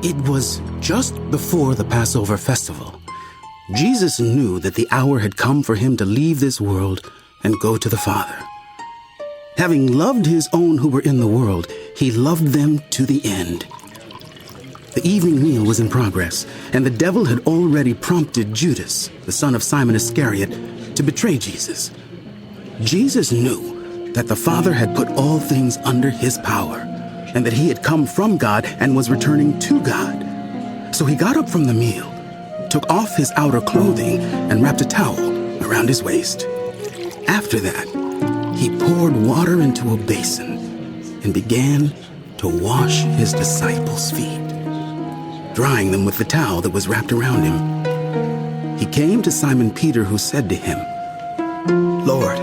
It was just before the Passover festival. Jesus knew that the hour had come for him to leave this world and go to the Father. Having loved his own who were in the world, he loved them to the end. The evening meal was in progress, and the devil had already prompted Judas, the son of Simon Iscariot, to betray Jesus. Jesus knew that the Father had put all things under his power, and that he had come from God and was returning to God. So he got up from the meal, took off his outer clothing, and wrapped a towel around his waist. After that, he poured water into a basin and began to wash his disciples' feet, drying them with the towel that was wrapped around him. He came to Simon Peter, who said to him, "Lord,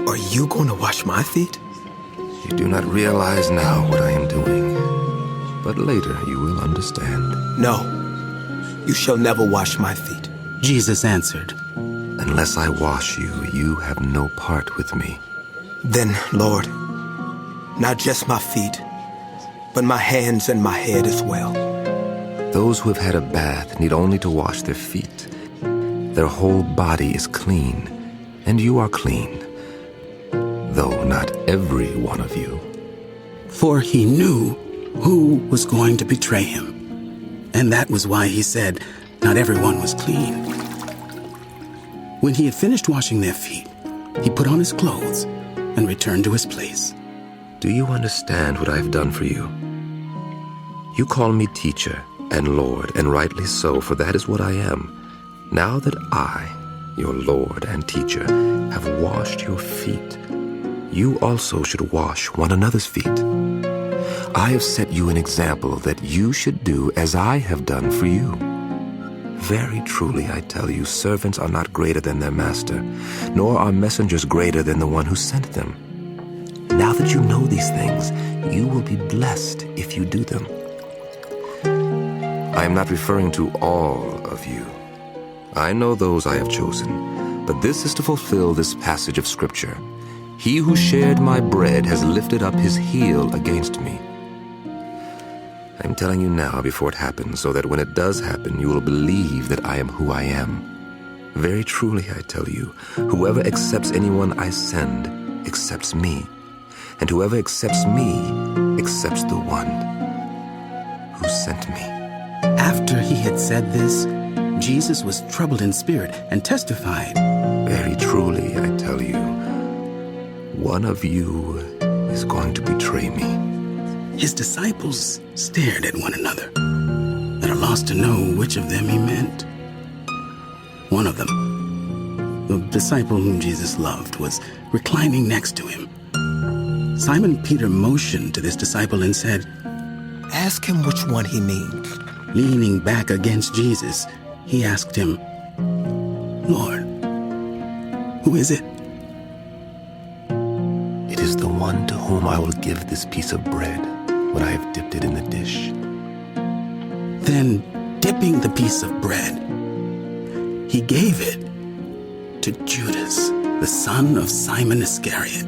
are you going to wash my feet?" You do not realize now what I am doing, but later you will understand. "No, you shall never wash my feet." Jesus answered, Unless I wash you, you have no part with me. "Then, Lord, not just my feet, but my hands and my head as well." Those who have had a bath need only to wash their feet. Their whole body is clean, and you are clean, though not every one of you. for he knew who was going to betray him. And that was why he said, not everyone was clean. When he had finished washing their feet, he put on his clothes and returned to his place. Do you understand what I have done for you? You call me teacher and Lord, and rightly so, for that is what I am. Now that I, your Lord and teacher, have washed your feet, you also should wash one another's feet. I have set you an example that you should do as I have done for you. Very truly, I tell you, servants are not greater than their master, nor are messengers greater than the one who sent them. Now that you know these things, you will be blessed if you do them. I am not referring to all of you. I know those I have chosen, but this is to fulfill this passage of Scripture. He who shared my bread has lifted up his heel against me. I am telling you now before it happens, so that when it does happen, you will believe that I am who I am. Very truly, I tell you, whoever accepts anyone I send accepts me, and whoever accepts me accepts the one who sent me. After he had said this, Jesus was troubled in spirit and testified, Very truly, I tell you, one of you is going to betray me. His disciples stared at one another, at a loss to know which of them he meant. One of them, the disciple whom Jesus loved, was reclining next to him. Simon Peter motioned to this disciple and said, Ask him which one he means. Leaning back against Jesus, he asked him, Lord, who is it? It is the one to whom I will give this piece of bread when I have dipped it in the dish. Then, dipping the piece of bread, he gave it to Judas, the son of Simon Iscariot.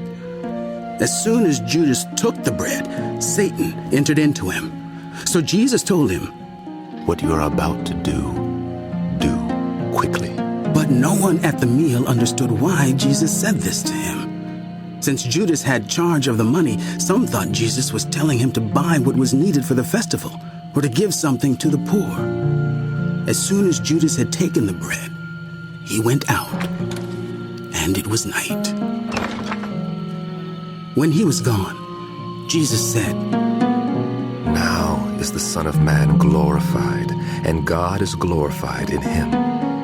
As soon as Judas took the bread, Satan entered into him. So Jesus told him, What you are about to do quickly. But no one at the meal understood why Jesus said this to him. Since Judas had charge of the money, some thought Jesus was telling him to buy what was needed for the festival, or to give something to the poor. As soon as Judas had taken the bread, he went out, and it was night. When he was gone, Jesus said, Now is the Son of Man glorified, and God is glorified in him.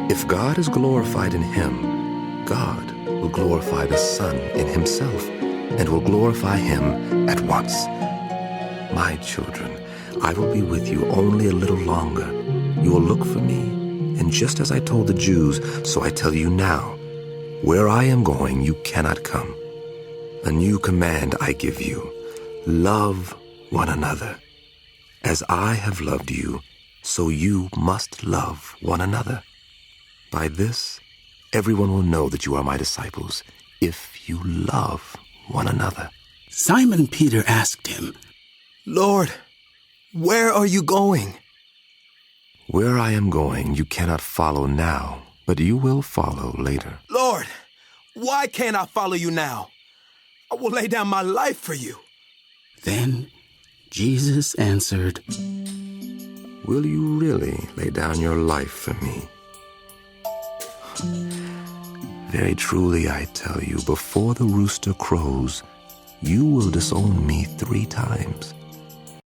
If God is glorified in him, God will glorify the Son in himself, and will glorify him at once. My children, I will be with you only a little longer. You will look for me, and just as I told the Jews, so I tell you now, where I am going, you cannot come. A new command I give you, love one another. As I have loved you, so you must love one another. By this, everyone will know that you are my disciples, if you love one another. Simon Peter asked him, Lord, Where are you going? Where I am going, you cannot follow now, but you will follow later. Lord, why can't I follow you now? I will lay down my life for you. Then Jesus answered, Will you really lay down your life for me? Very truly I tell you, before the rooster crows, you will disown me 3 times.